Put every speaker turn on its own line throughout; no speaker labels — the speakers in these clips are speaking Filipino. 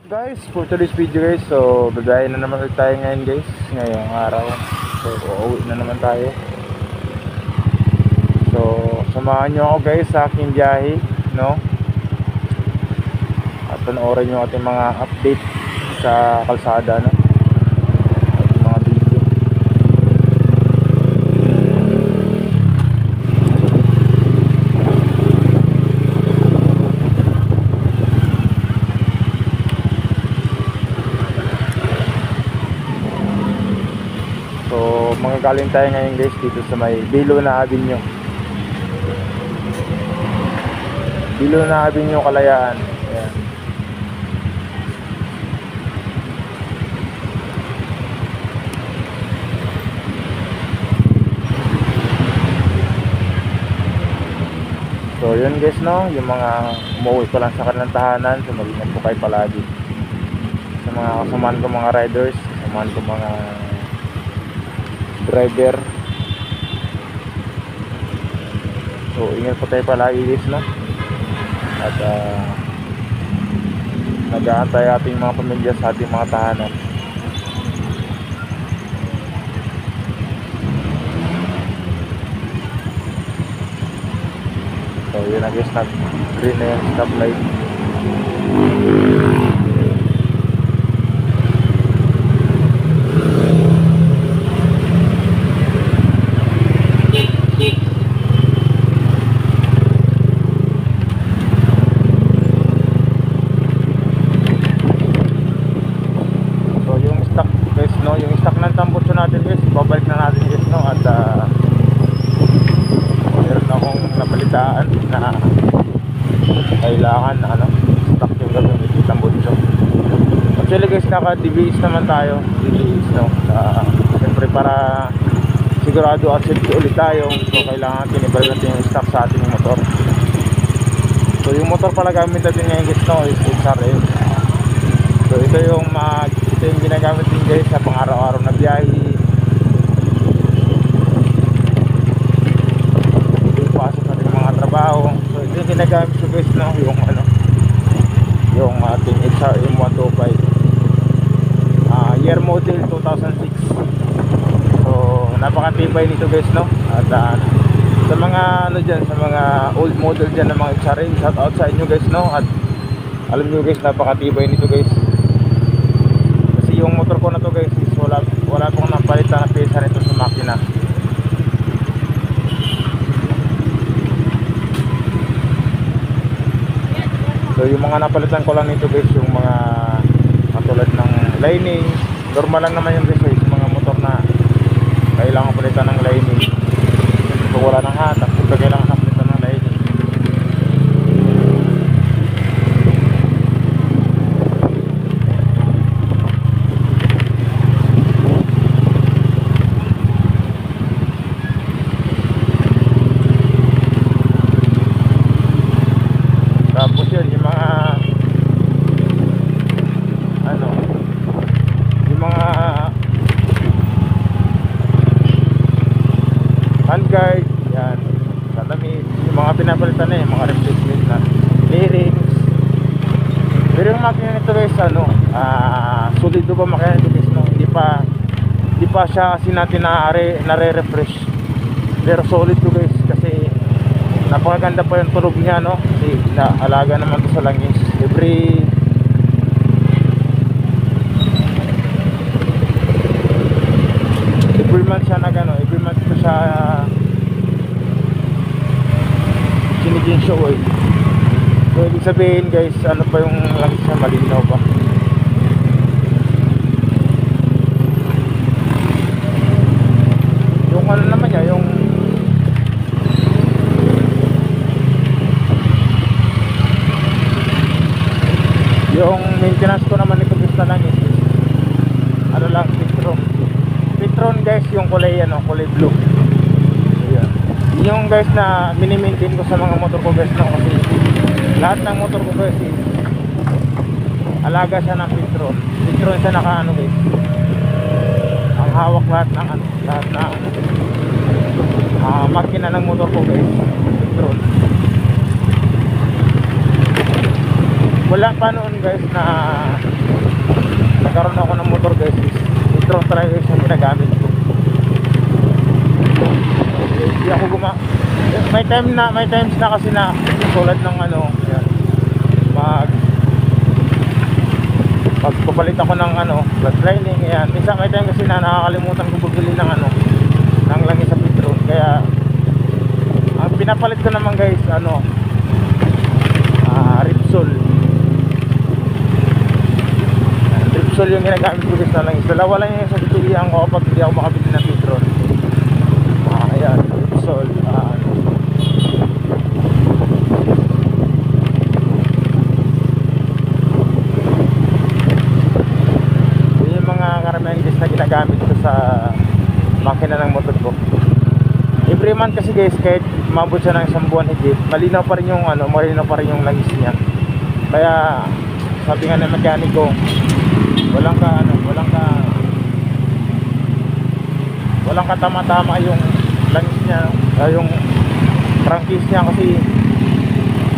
Guys, for today's video guys, so babae na naman ulit tayo ngayon guys, ngayong araw. So uuwi na naman tayo. So samahan nyo ako guys sa aking biyahe, no? At panoorin nyo ating mga update sa kalsada, no? At mga video. So magagaling tayo ngayon guys dito sa may Bilona Avenue. Bilona Avenue, Kalayaan. Ayan. So yun guys, no, yung mga umuwi pa lang sa kanilang tahanan, so mag-ingat po kayo palagi. Sa mga kasamaan ko mga riders, kasamaan ko mga driver, so ingat po tayo palagi guys, no? At nag-aantay ating mga pamilya sa ating mga tahanan. So yun na guys, nag-green na yung stoplight. Yung stock ng tambutso natin guys, babalik na natin guys, no? At meron akong napalitaan na kailangan na stock yung gagawin yung tambutso. Actually guys, naka-DBS naman tayo, DBS, no? Siyempre para sigurado at safety ulit tayo, so kailangan natin ibalik natin yung stock sa ating motor. So yung motor pala gamit natin ngayon guys, no, is XRM. So ito yung ginagamit din guys sa pang-araw-araw na biyahe. Pasok natin mga trabaho. So ito yung ginagamit ko guys, no, yung ating XRM 125 year model 2006. So napakatibay nito guys, no. At sa mga sa mga old model dyan ng mga XRM, shout out sa inyo guys, no. At alam nyo guys, napakatibay nito guys. Yung motor ko na to guys is wala pong napalitan na pyesa nito sa makina. So yung mga napalitan ko lang nito guys, yung mga katulad ng lining, normal lang naman yung guys, yung mga motor na kailangan palitan ng lining. So wala nang hatak, so kailangan napalitan ng lining. Tapos yun, yung mga handguard, yan, salamin, yung mga pinapalitan na yung mga replacement na bearings. Pero yung makina nito guys, solido ba makina nito guys, no? Hindi pa siya kasi natin nare-refresh, pero solid to guys, kasi napakaganda pa yung tulog niya, no? Kasi naalaga naman to sa langis. Every month siya every month ko siya chiniginsyo oil. So ibig sabihin guys, pa yung langis niya, malinaw pa. Yung naman niya, yung maintenance ko naman ito gusto lang is lang, Petron guys, yung kulay kulay blue. So yan, yung guys na mini-maintain ko sa mga motor ko guys, no? Kasi lahat ng motor ko guys is alaga siya ng Petron siya guys. Ang hawak lahat ng makina ng motor ko guys, Petron. Wala pa noon guys na nagkaroon ako ng motor guys. Petron talaga guys yung ginagamit ko. Hindi ako may times na kasi na tulad ng ano yan, pagpapalit ako ng ano flat lining yan. Minsan may time kasi na nakakalimutan ko bumili ng ano ng langis sa Petron. Kaya ang pinapalit ko naman guys ano Repsol. Repsol yung ginagamit ko guys na langis. Dalawa lang yung sa pipilihan ko kapag hindi ako makabili ng Petron. Ayan, Repsol. Yung mga karamihan guys na ginagamit ko sa makina ng motor ko. Every month kasi guys, kahit mabot siya ng isang buwan higit, malinaw pa rin yung ano, malinaw pa rin yung langis niya. Kaya sabi nga ng mekaniko, walang katama-tama yung langis niya, yung crankcase niya kasi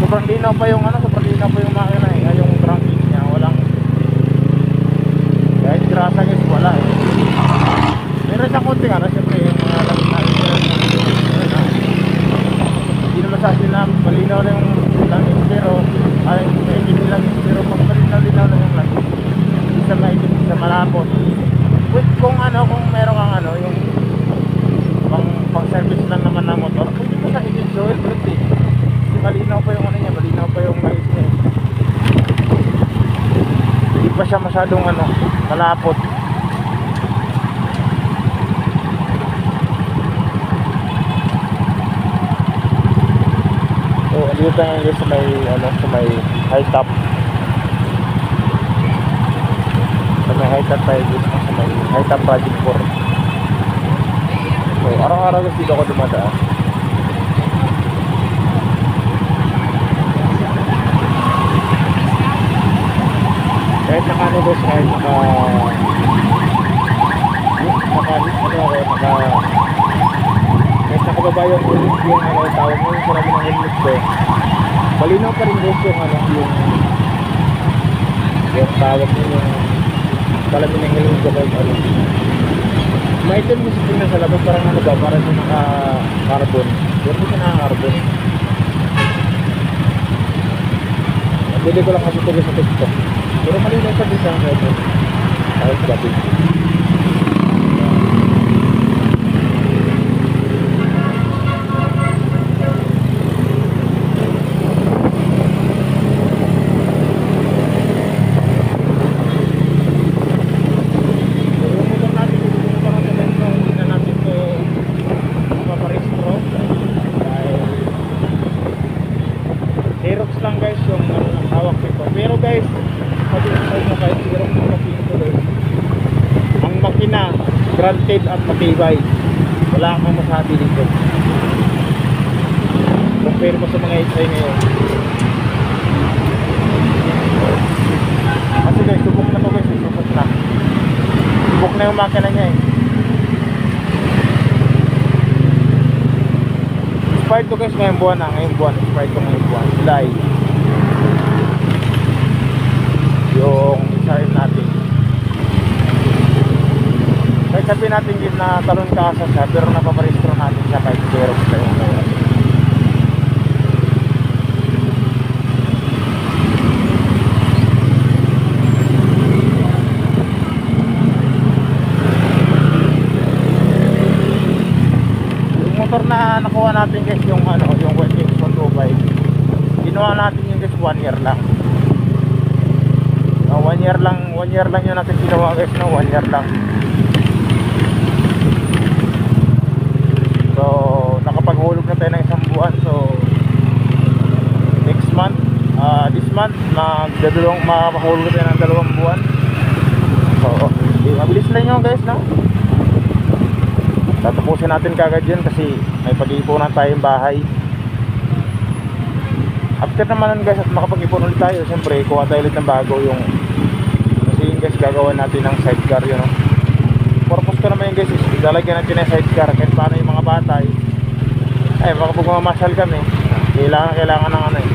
sobrang linaw pa yung makina yung crankcase niya, walang kahit grasa guys, wala eh. Meron siyang konting ano, siyempre yung mga langis na hindi naman sa akin na malinaw na yung langis pero ay maitim yung langis pero pag malinaw na yung langis isa maitim, isa malapot. Wait, kung meron kang ano yung pang service lang naman na motor, pwede mo sa engine oil kasi malinaw pa yung ano niya, malinaw pa yung langis niya. Hindi pa siya masyadong malapot. So, dito tayo guys sa may high top. Sa may high top tayo guys, sa may high top project 4. So, araw-araw guys dito ako dumadaan. Kahit guys, kahit kahit nakababa yung tawag mo yung sarami ng helmet ko, malinaw pa rin guys yung tawag mo yung salamin ng helmet ko kahit maitim mo siya sa labas parang parang yung naka-carbon. Pero hindi siya naka-carbon. Napili ko lang kasi ito sa TikTok. Pero malinaw sa design ko ito. Ayos gabi. Granted at matibay, wala akong masabi dito compare mo sa mga XI ngayon. Kasi guys, subok na to guys, subok na yung makina niya eh. Expired to guys ngayong buwan expired to ngayong buwan, July yung SRM natin. Kahit sabihin natin na talon ka siya pero napaparehistro natin siya kahit Xerox tayo. Yung motor na nakuha natin guys yung Westwing 125, ginawa natin yung guys 1 year lang. 1 year lang yun natin ginawa guys, 1 year lang. So, nakapaghulog na tayo ng isang buwan. So, next month, this month, makahulog na tayo ng 2 buwan. So, mabilis lang yun guys, no? Tatapusin natin kagad yun kasi may pag-iipunan tayong bahay. After naman guys at makapag-ipon ulit tayo, siyempre, kuha tayo ulit ng bago yung kasi yun guys, gagawa natin ng sidecar yun, no? Purpose ko naman yung guys is lalagyan natin ng sidecar kahit paano yung mga bata baka pag mamasyal kami kailangan ng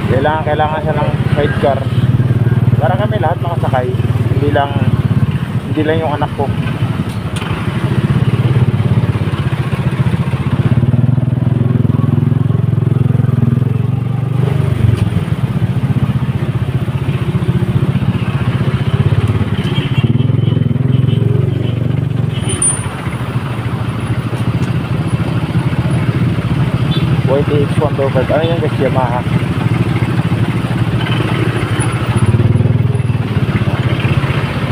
kailangan siya ng sidecar. Para kami lahat makasakay, hindi lang yung anak ko. YTX125, ano yung guys, Yamaha.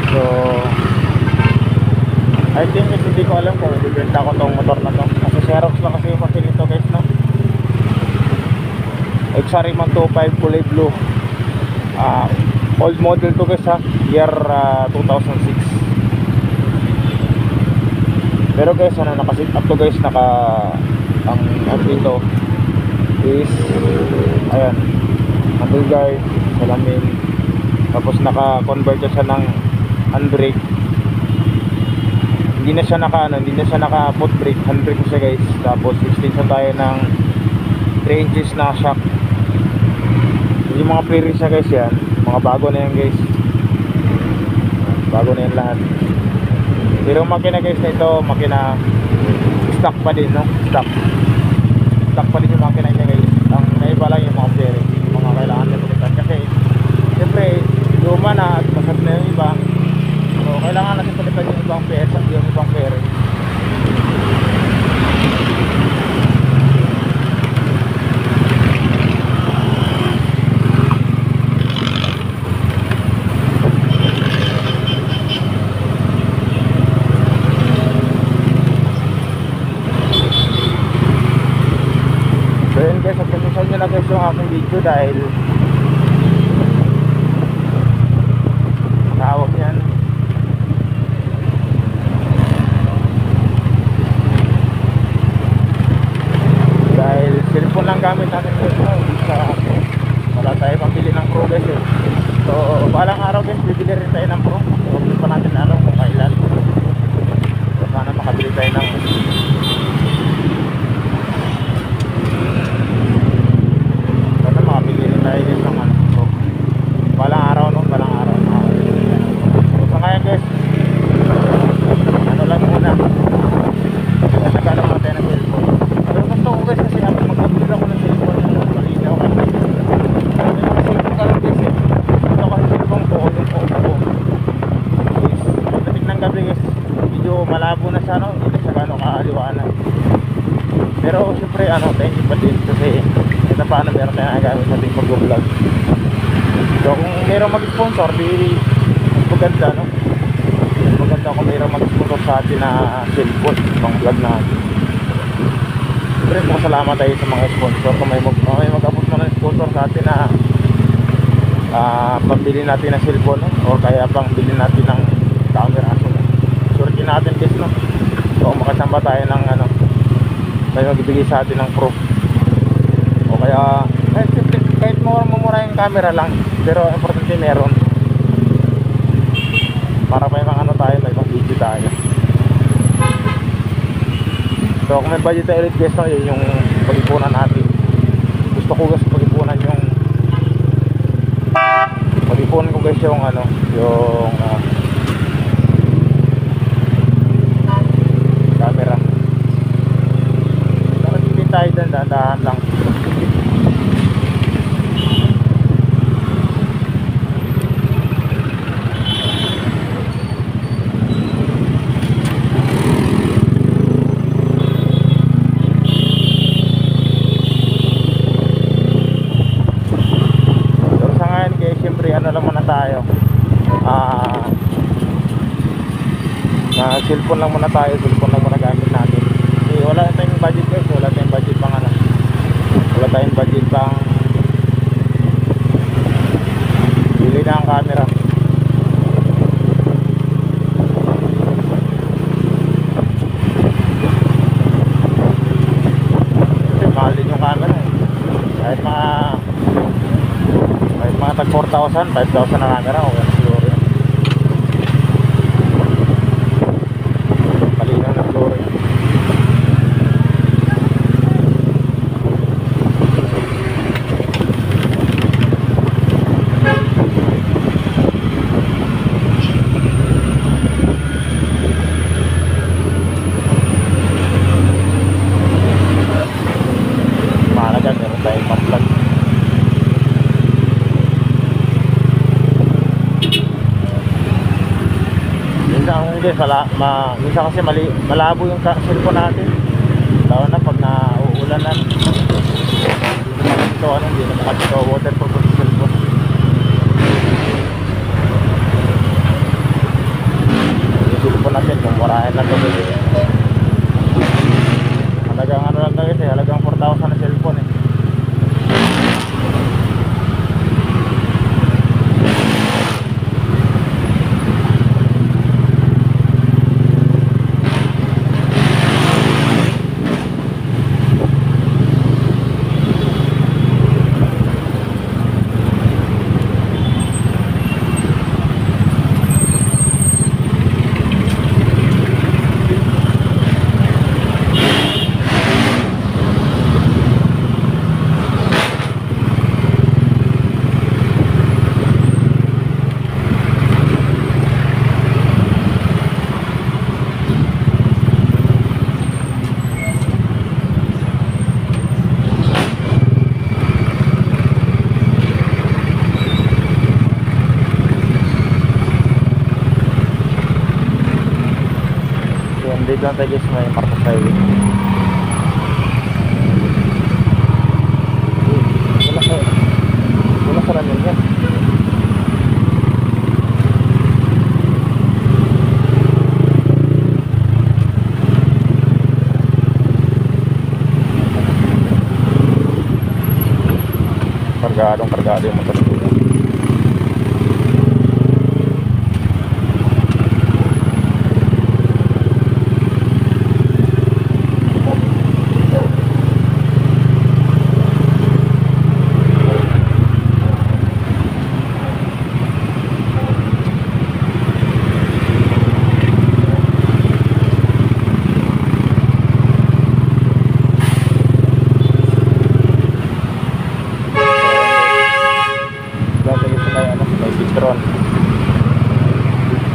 So I think hindi ko alam kung bibenta ko tong motor na to, kasi Xerox lang kasi yung papel nito guys, no? Xariman 25 kulay blue, old model to guys ha, year 2006. Pero guys ano, nakasit up to guys, ang dito is ayan, handle guard, salamin, tapos naka-convert siya ng handbrake. Hindi na siya naka foot brake, handbrake siya guys. Tapos extension tayo ng 3 inches na shock. Yung mga pre-race siya guys, yan mga bago na yan guys, bago na yan lahat. Pero makina guys na ito, makina stock pa din, no? Stock pa din yung makina niya guys. Ang naiba lang yung mga bearing, yung mga kailangan na palitan, kasi siyempre luma na at masad na yung iba. So kailangan natin palitan yung ibang PS at yung ibang bearing. So yun guys, pag-consusan nyo na guys yung aking video dahil tawag yan, dahil cellphone lang gamit natin guys, wala tayo pambili ng Pro guys eh. So balang araw guys, bibili rin tayo ng Pro. Huwag pa natin araw kung kailan. So sana makabili tayo ng tayo guys ng ano. So, balang araw no, balang araw. So kaya guys, ano lang muna, nagkalang natin ng cellphone. Pero gusto ko guys kasi mag-upload ako ng cellphone na malinaw kasi cellphone ka lang guys eh. Ito kasi cellphone ko, yung phone ko is pagdating ng gabi guys, medyo malabo na siya, no? Hindi na siya gano'ng kaaliwanag. Pero syempre ano, thank you pa din kasi ito paano meron tayong nagamit sa ating pag-vlog. So kung meron mag-sponsor, di maganda, no? Maganda kung meron mag-sponsor sa atin na cellphone pang vlog natin. Siyempre salamat tayo sa mga sponsor. Kung may mag-abot mo ng sponsor sa atin na pambili natin ng cellphone, no? O kaya pang bilhin natin ng camera, so surkin natin guys, no? So kung makasamba tayo ng ano, tayo magbibigay sa atin ng proof, o kaya kahit mumura yung camera lang, pero importante meron para may mga ano tayo, may mga video tayo. So kung may budget tayo ulit guys, no, yun yung pag-ipunan natin. Gusto ko guys pag-ipunan yung pag-ipunan ko guys yung ano, yung camera. So nagpipin tayo dyan, dahan lang. Cellphone lang muna tayo, cellphone lang muna gamit natin. Wala tayong budget guys, wala tayong budget pang ano, wala tayong budget pang bili na ang camera. Kasi mahal din yung camera eh. Kahit mga tag 4,000, 5,000 na camera, okay na siguro yun. minsan kasi malabo yung cellphone natin. Lalo na pag nauulanan. Hindi naman ito waterproof yung cellphone. Yung cellphone natin kung marahin lang ito. Halagang ano lang tayo kasi halagang 4,000 na cellphone eh. Dito lang tayo guys, may Marcos Highway. Wala sa ramin yan. Kargado yung motor dito.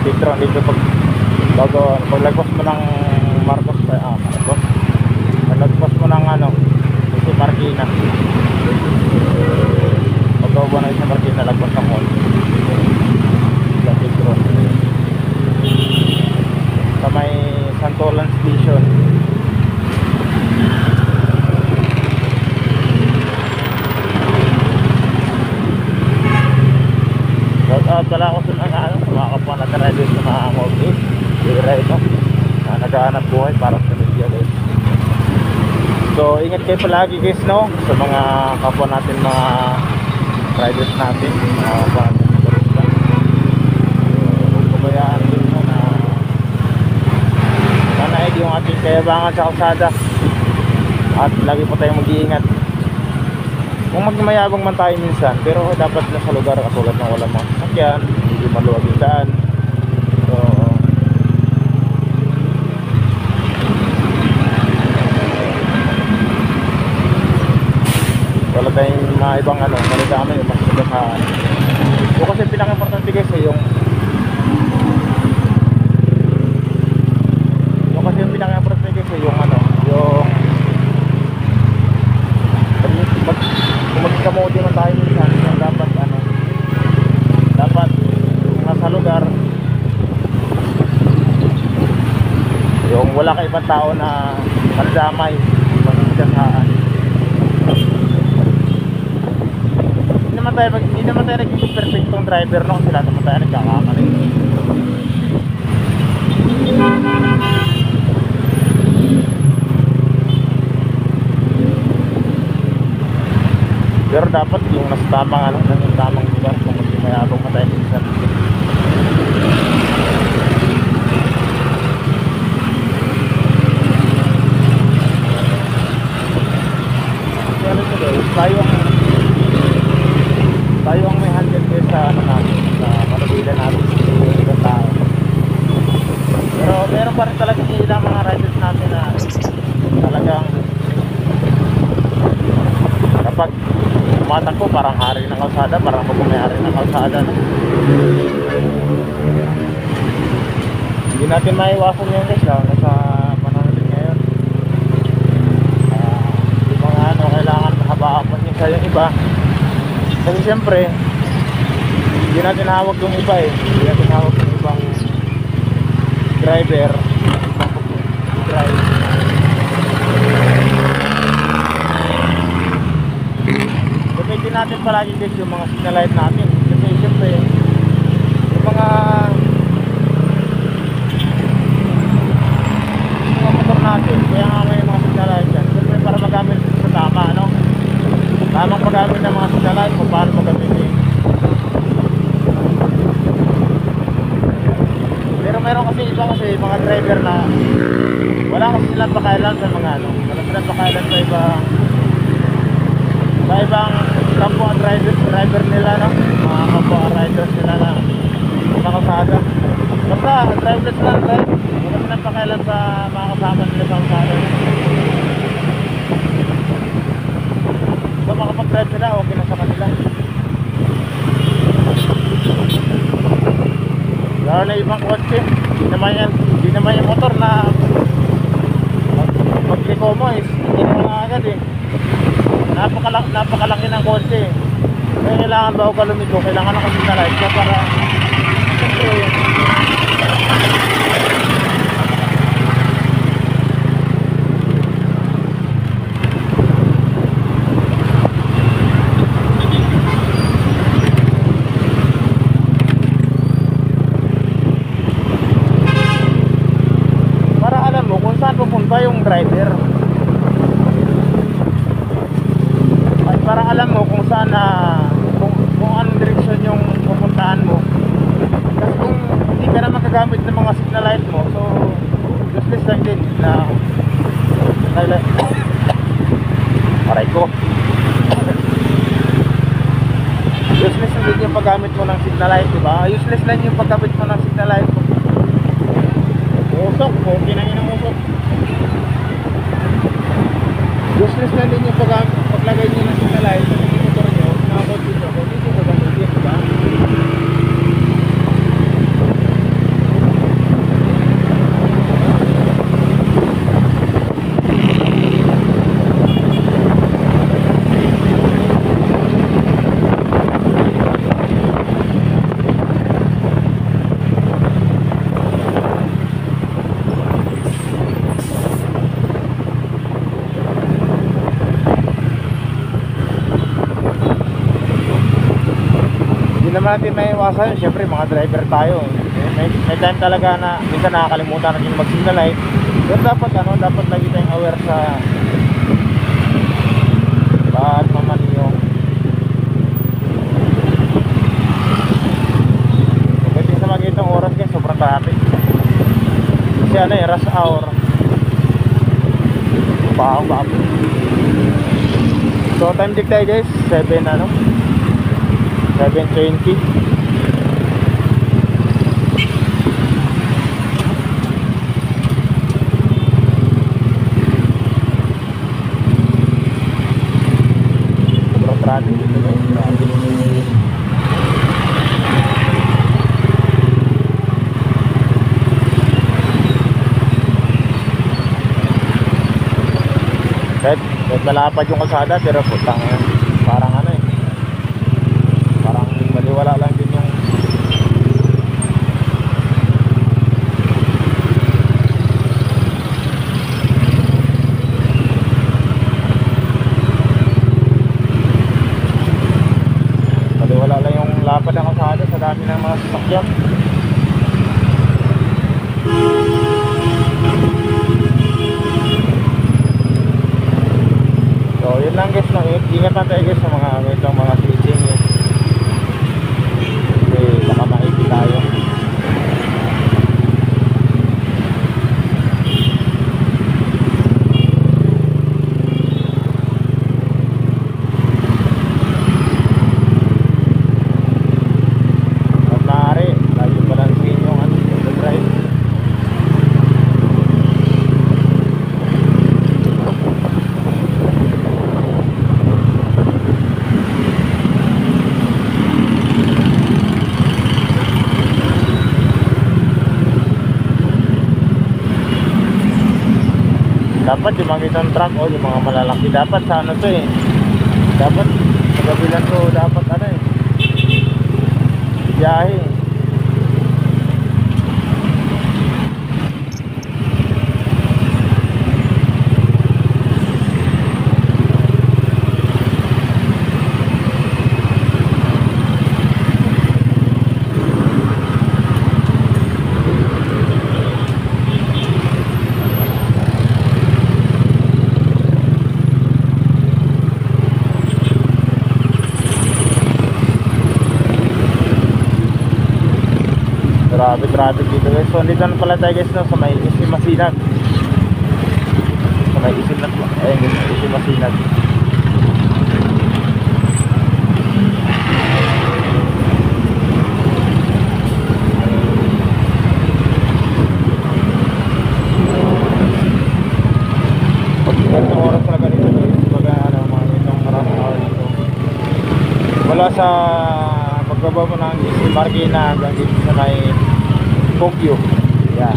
Petron dito paglagpas mo ng Marcos paglagpas mo ng ito Marikina, pagbawa na sa Marikina lagpas ng mall sa Petron sa may Santolan Station. Wala ko sa mga kapwa na driver sa mga mortgage na naghahanap buhay para sa media guys. So ingat kayo palagi guys sa mga kapwa natin, mga riders natin, mga kapwa natin motorista. Kubayaan din na nanaig yung ating kayabangan sa kalsada at lagi po tayong mag-iingat. Kung magmayabang man tayo minsan, pero dapat na sa lugar katulad ng walang mga sasakyan, hindi maluwag yung daan. So wala tayong mga ibang maligama yung mas nagkasaan. So kasi pinaka-importante guys yung kung magkamodi man tayo minsan, dapat nasa lugar yung wala ka ibang tao na mandamay magkasaan. Hindi naman tayo naging perfectong driver kasi lahat naman tayo nagkakamali. Pero dapat yung nasa tamang yung tamang lugar kung magmayabang pa tayo minsan. Tayo ang may handle kayo sa natin, sa manubilan natin sa ibang tao. Pero meron pa rin talaga ilang mga riders natin na talagang kapag tumatakbo parang hari ng kalsada, parang pagkumayari ng kalsada no? Hindi natin maiwasan yun guys nasa panahon din ngayon. Yung mga kailangan mahabaan pa niya sa yung iba kasi siyempre hindi natin hawak yung iba hindi natin hawak yung ibang driver drive. Depende natin palagi guys yung mga signal light natin. Kasi siyempre yung mga motor natin, kaya nga may mga signal light dyan. Siyempre para magamit sa tama, no? Tamang paggamit ng mga signal light kung paano magamitin. Pero meron kasi iba kasi mga driver na wala kasi silang pakailan sa mga ano, wala silang pakailan sa ibang kapwa driver nila, no? Mga kapwa riders nila na sa kalsada. Basta driver lang, right? Wala silang pakailan sa mga kasama nila sa kalsada. So makapag-drive sila, okay na sa kanila. Lalo na ibang kotse, hindi naman yung motor na pag-liko mo is hindi naman agad eh. Napakalaki ng kotse. Kaya kailangan bago ka lumiko, kailangan na kasi na light ka para siyempre para alam mo kung saan pupunta yung driver. Para alam mo kung saan kung anong direksyon yung pupuntahan mo. Kasi kung hindi ka na makagamit ng mga signal light mo, so useless lang din na aray ko. Useless lang din yung paggamit mo ng signal light, diba? Useless lang yung paggamit mo ng signal light. Usok, okay na yun ang usok. Useless lang din yung paglagay nyo ng signal light sa motor nyo, mga kotse nyo, kung hindi ko gamitin, diba? Hindi naman natin may iwasan, syempre mga driver tayo. May time talaga na minsan nakakalimutan natin mag-signal light. Pero dapat dapat lagi tayong aware sa bawat mamaniyong. Kasi sa mga itong oras guys, sobrang traffic. Kasi rush hour. Baong. So time check tayo guys, 7:20. Sobrang traffic dito guys. Kahit malapad yung kalsada, pero putang parang parang maliwala lang din yung lapad ng kalsada sa dami ng mga sasakyan. So yun lang guys, ingat lang tayo guys sa mga itong mga switching kasi baka maipit tayo. Dapat yung mga itong truck o yung mga malalaki dapat sa ano to dapat sa kabilang to dapat biyahe Grabe traffic dito guys. So dito na pala tayo guys no, sa may Isim Masinag. Sa may Isim na ayun guys, Isim Masinag. Pag-itong oras talaga dito guys. Baga ano, mga itong maraming oras dito. Wala sa pagbaba mo ng Isim Marikina hanggang dito sa may Tokyo. Yan.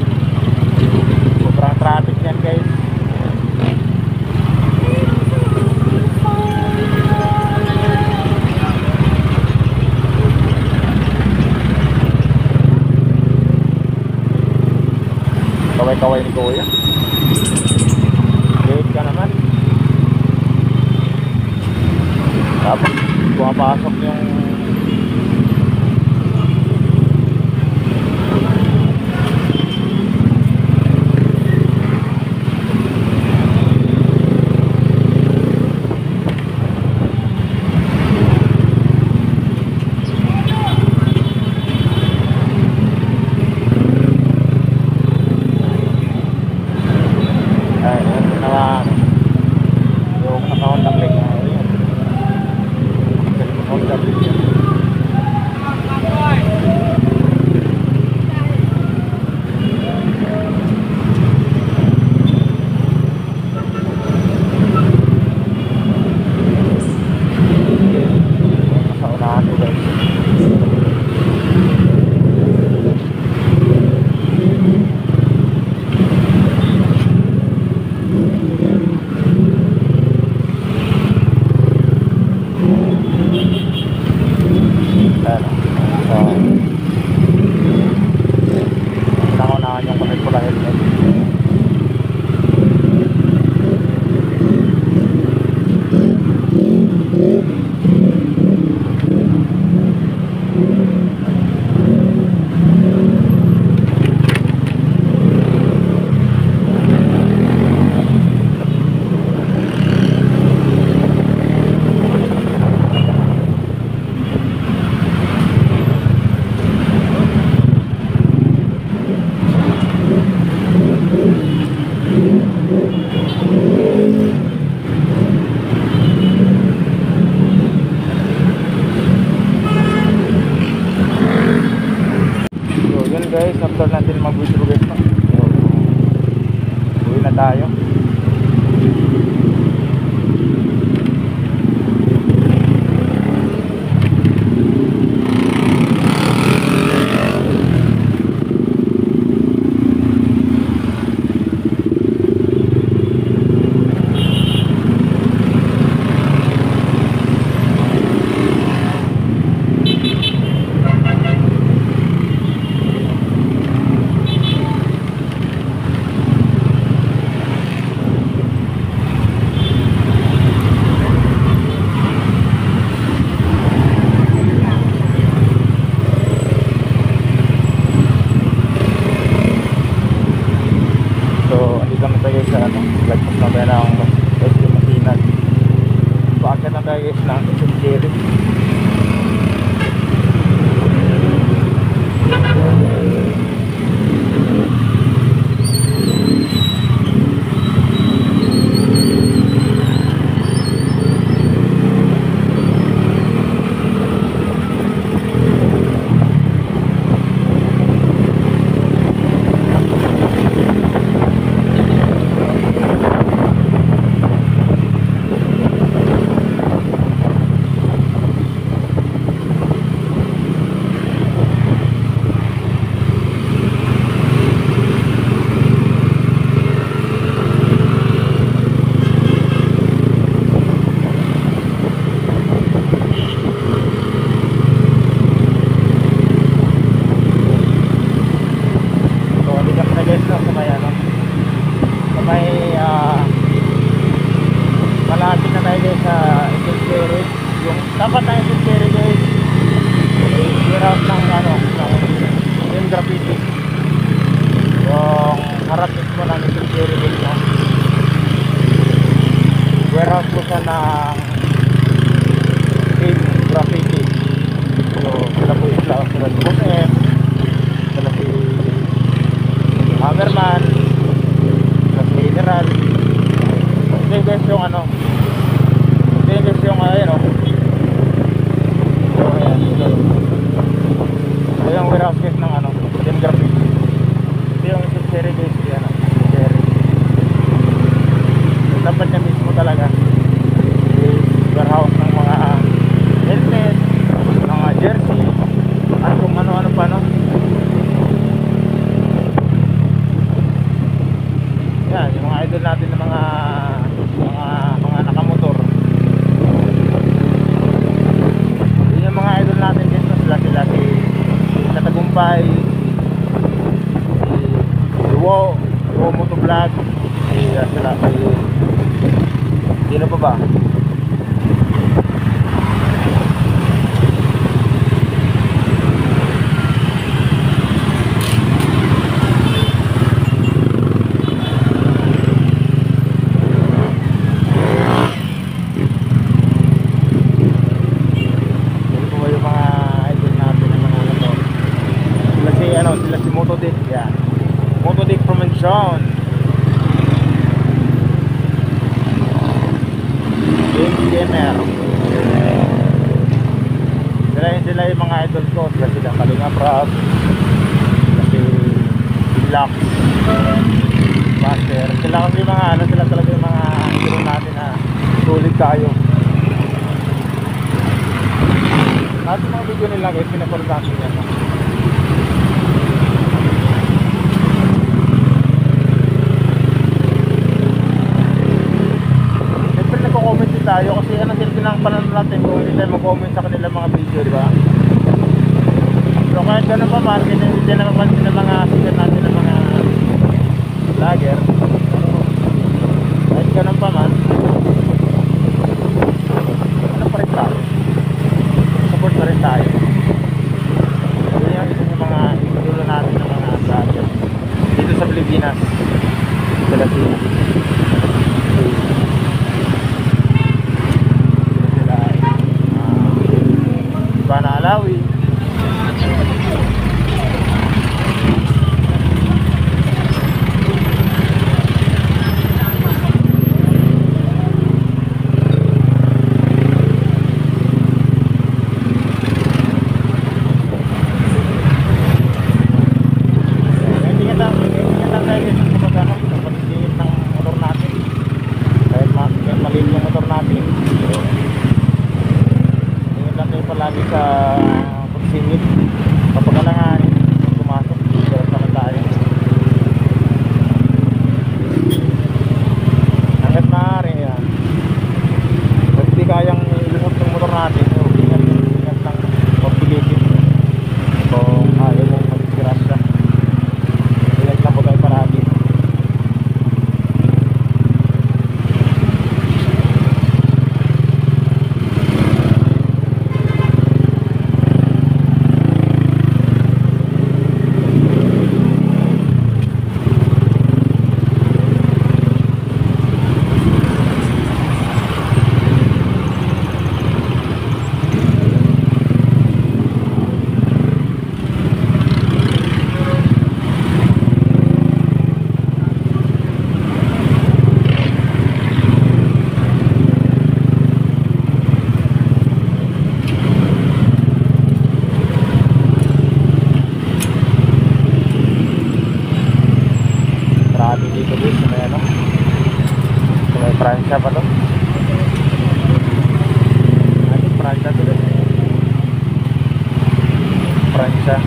Sobrang traffic yan guys. Kaway-kaway ni Kuya. Late ka naman. Tapos pumapasok yung guys, after natin mag-withdraw guys no? So, uwi na tayo. Guys ng Cherry. Dapat na yung cherry guys. Warehouse ng ano, yung graffiti. Yung harap mismo ng yung cherry guys no? Warehouse ko sa ng graffiti. So sila po sila sila si Boss M, sila si Hammerman, sila si General. Ito guys yung ano, ito guys yung ayan o. So ayan, ito yung warehouse guys ng ano, Gen Graphics. Ito yung isang series guys, yan o, series. So dapat niya mismo talaga is warehouse ng mga helmet, mga jersey, at kung ano-ano pa no. Yan, yung mga idol natin ng mga nakamotor. Yun yung mga idol natin guys, sila si Katagumpay, si Wo Motovlog, sila sino pa ba? Sila si Motodick, yan. Motodick Promotion. James Gamer. Sila yung mga idol ko. Sila Kalinga Prab. Sila si Black Master. Sila kasi yung mga sila talaga yung mga idol natin na sulit tayo. Lahat ng mga video nila guys, pinapanood natin yan. Tayo kasi ano din pinapanood natin kung hindi tayo mag-comment sa kanilang mga video, di ba? So kahit ganun pa man, kasi hindi tayo nakapansin ng mga sikat natin ng mga vlogger. Kahit ganun pa man, ano pa rin tayo? Support pa rin tayo. Yun yung isa sa mga itulo natin ng mga vlogger dito sa Pilipinas. Sila si Alawi. Lagi sa pagsingit kapag alanganin pumasok dito naman tayo hanggat maaari yan. Pag di kayang ilusot ng motor natin, ingat lang pagpilitin kung ayaw mong mag-disgrasya. Ingat lang po tayo paragi. Dito guys, sa may ano, sa may Pransya pa to. Ating Pransya to guys, Pransya.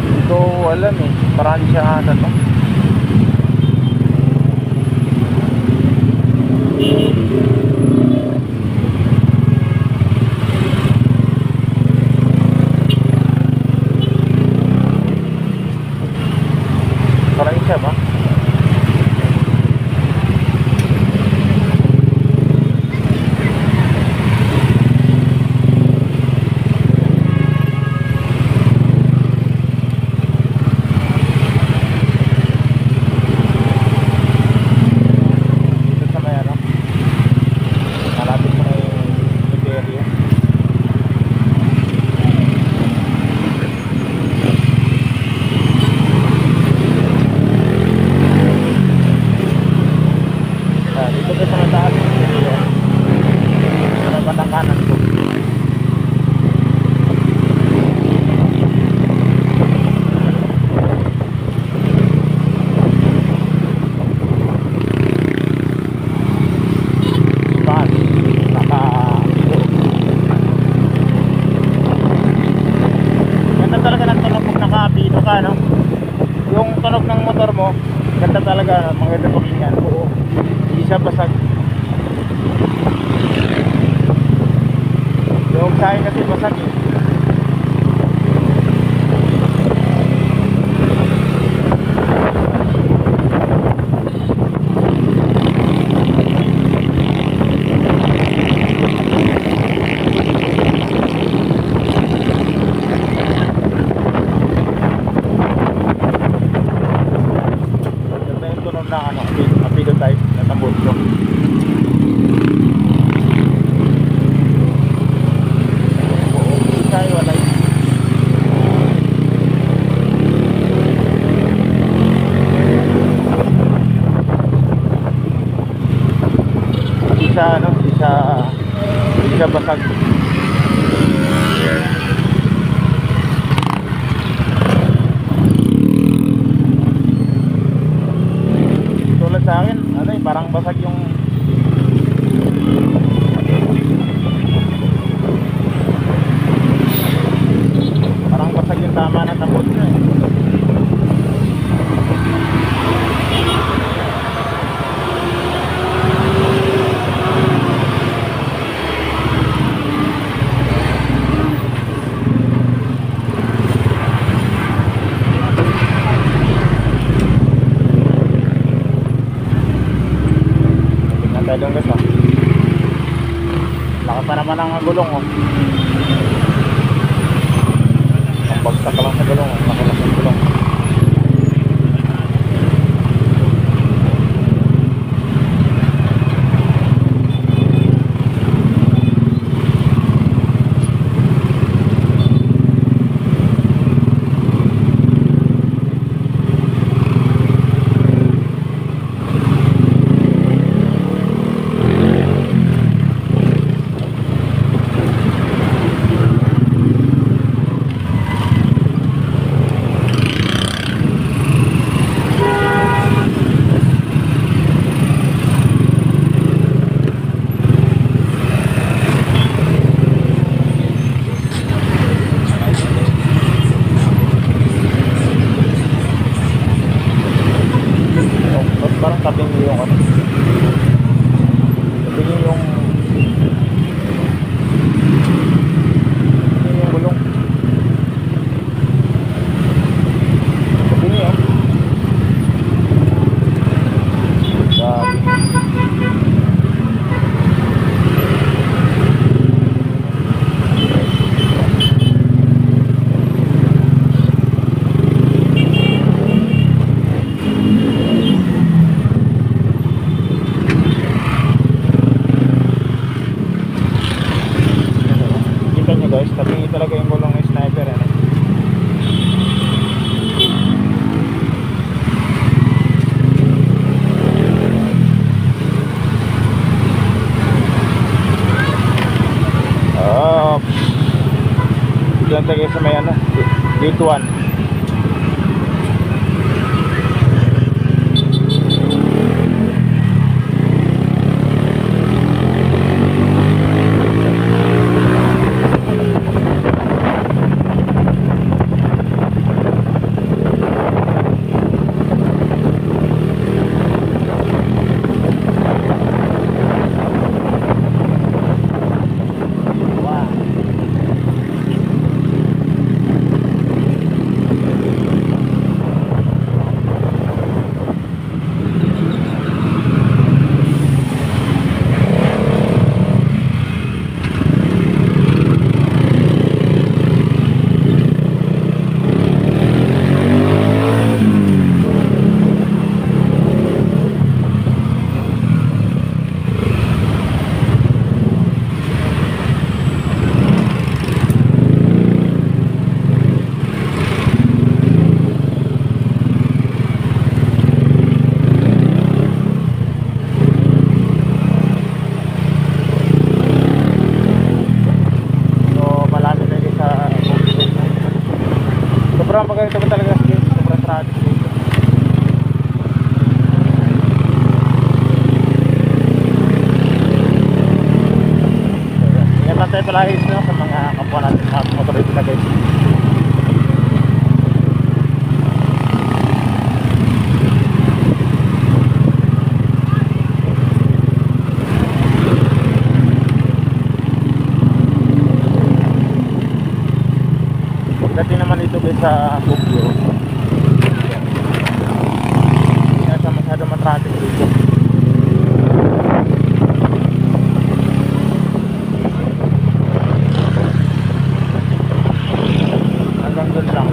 Hindi ko alam eh, Pransya ata to. Pransya ba? yung tunog ng motor mo, ganda talaga, maganda pakinggan. Oo, hindi siya basag. Yung sa akin kasi basag eh. Hindi siya basag. Tulad sa akin, ano eh, parang basag yung tama na tapos na eh. Doon guys, oh. Laki pa naman ang gulong, oh. Ang bagsak ka lang sa gulong, oh. Nakulas ang gulong. Tapi talaga yung gulong ng sniper, ano? Diyan tayo sa may ano, gate 1. Sobrang maganda ko talaga sa gate, sobrang traffic dito. Ingat lang tayo palagi sa mga kapwa natin, mga motorista guys. traffic dito. Hanggang doon lang.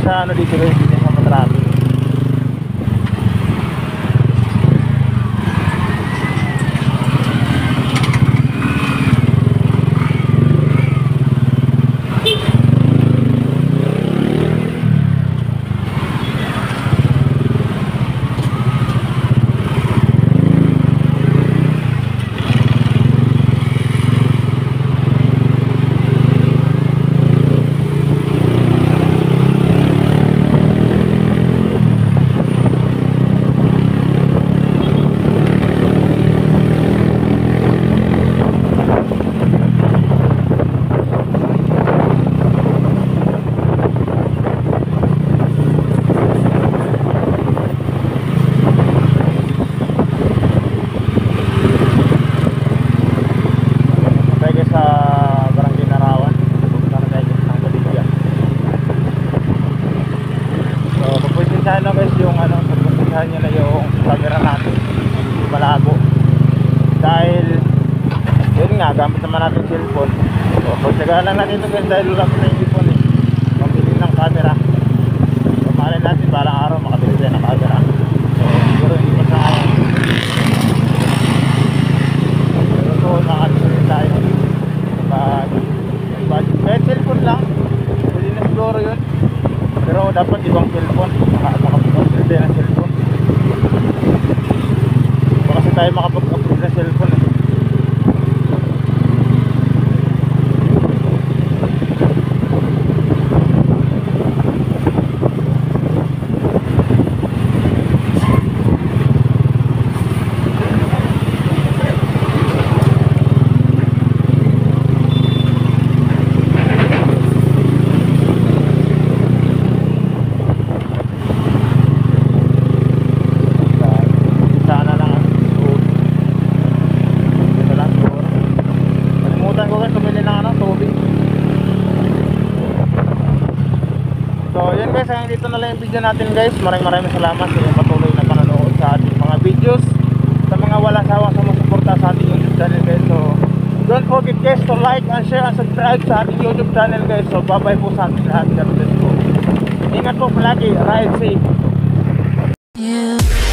Sa ano dito guys, dito sa matrapik. Gamit naman natin cellphone. So, pagsagaan lang natin ito guys dahil wala ko na yung cellphone eh. Pambili ng camera. So, malay natin balang araw makabili tayo ng camera. So, siguro hindi pa sa ngayon. Pero so, nakabili tayo. Kahit cellphone lang. Pwede na siguro yun. Pero dapat ibang cellphone. Makapag-upgrade tayo ng cellphone. Baka kasi tayo makapag-upgrade ng cellphone eh. na lang yung video natin guys. Maraming salamat sa inyong patuloy na panonood sa ating mga videos, sa mga walang sawang sumusuporta sa ating YouTube channel guys. So don't forget guys to like and share and subscribe sa ating YouTube channel guys. So bye bye po sa ating lahat. God bless po. Ingat po palagi, ride safe.
Yeah.